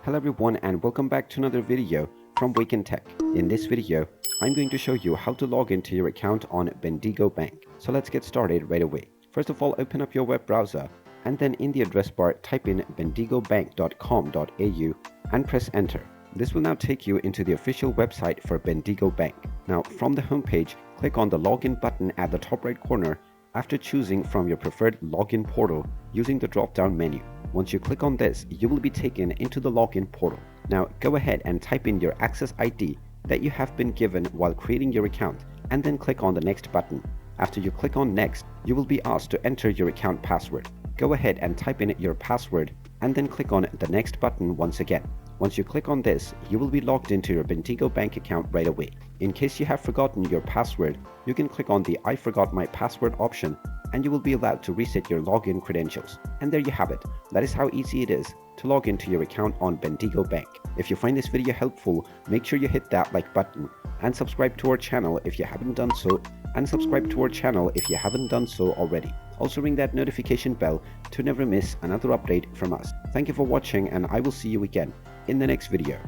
Hello everyone and welcome back to another video from Wake&Tech. In this video, I'm going to show you how to log into your account on Bendigo Bank. So let's get started right away. First of all, open up your web browser and then in the address bar type in bendigobank.com.au and press enter. This will now take you into the official website for Bendigo Bank. Now from the homepage, click on the login button at the top right corner after choosing from your preferred login portal using the drop-down menu. Once you click on this, you will be taken into the login portal. Now go ahead and type in your access ID that you have been given while creating your account and then click on the next button. After you click on next, you will be asked to enter your account password. Go ahead and type in your password and then click on the next button once again. Once you click on this, you will be logged into your Bendigo Bank account right away. In case you have forgotten your password, you can click on the I forgot my password option and you will be allowed to reset your login credentials. And there you have it. That is how easy it is to log into your account on Bendigo Bank. If you find this video helpful, make sure you hit that like button and subscribe to our channel if you haven't done so, already. Also ring that notification bell to never miss another update from us. Thank you for watching and I will see you again in the next video.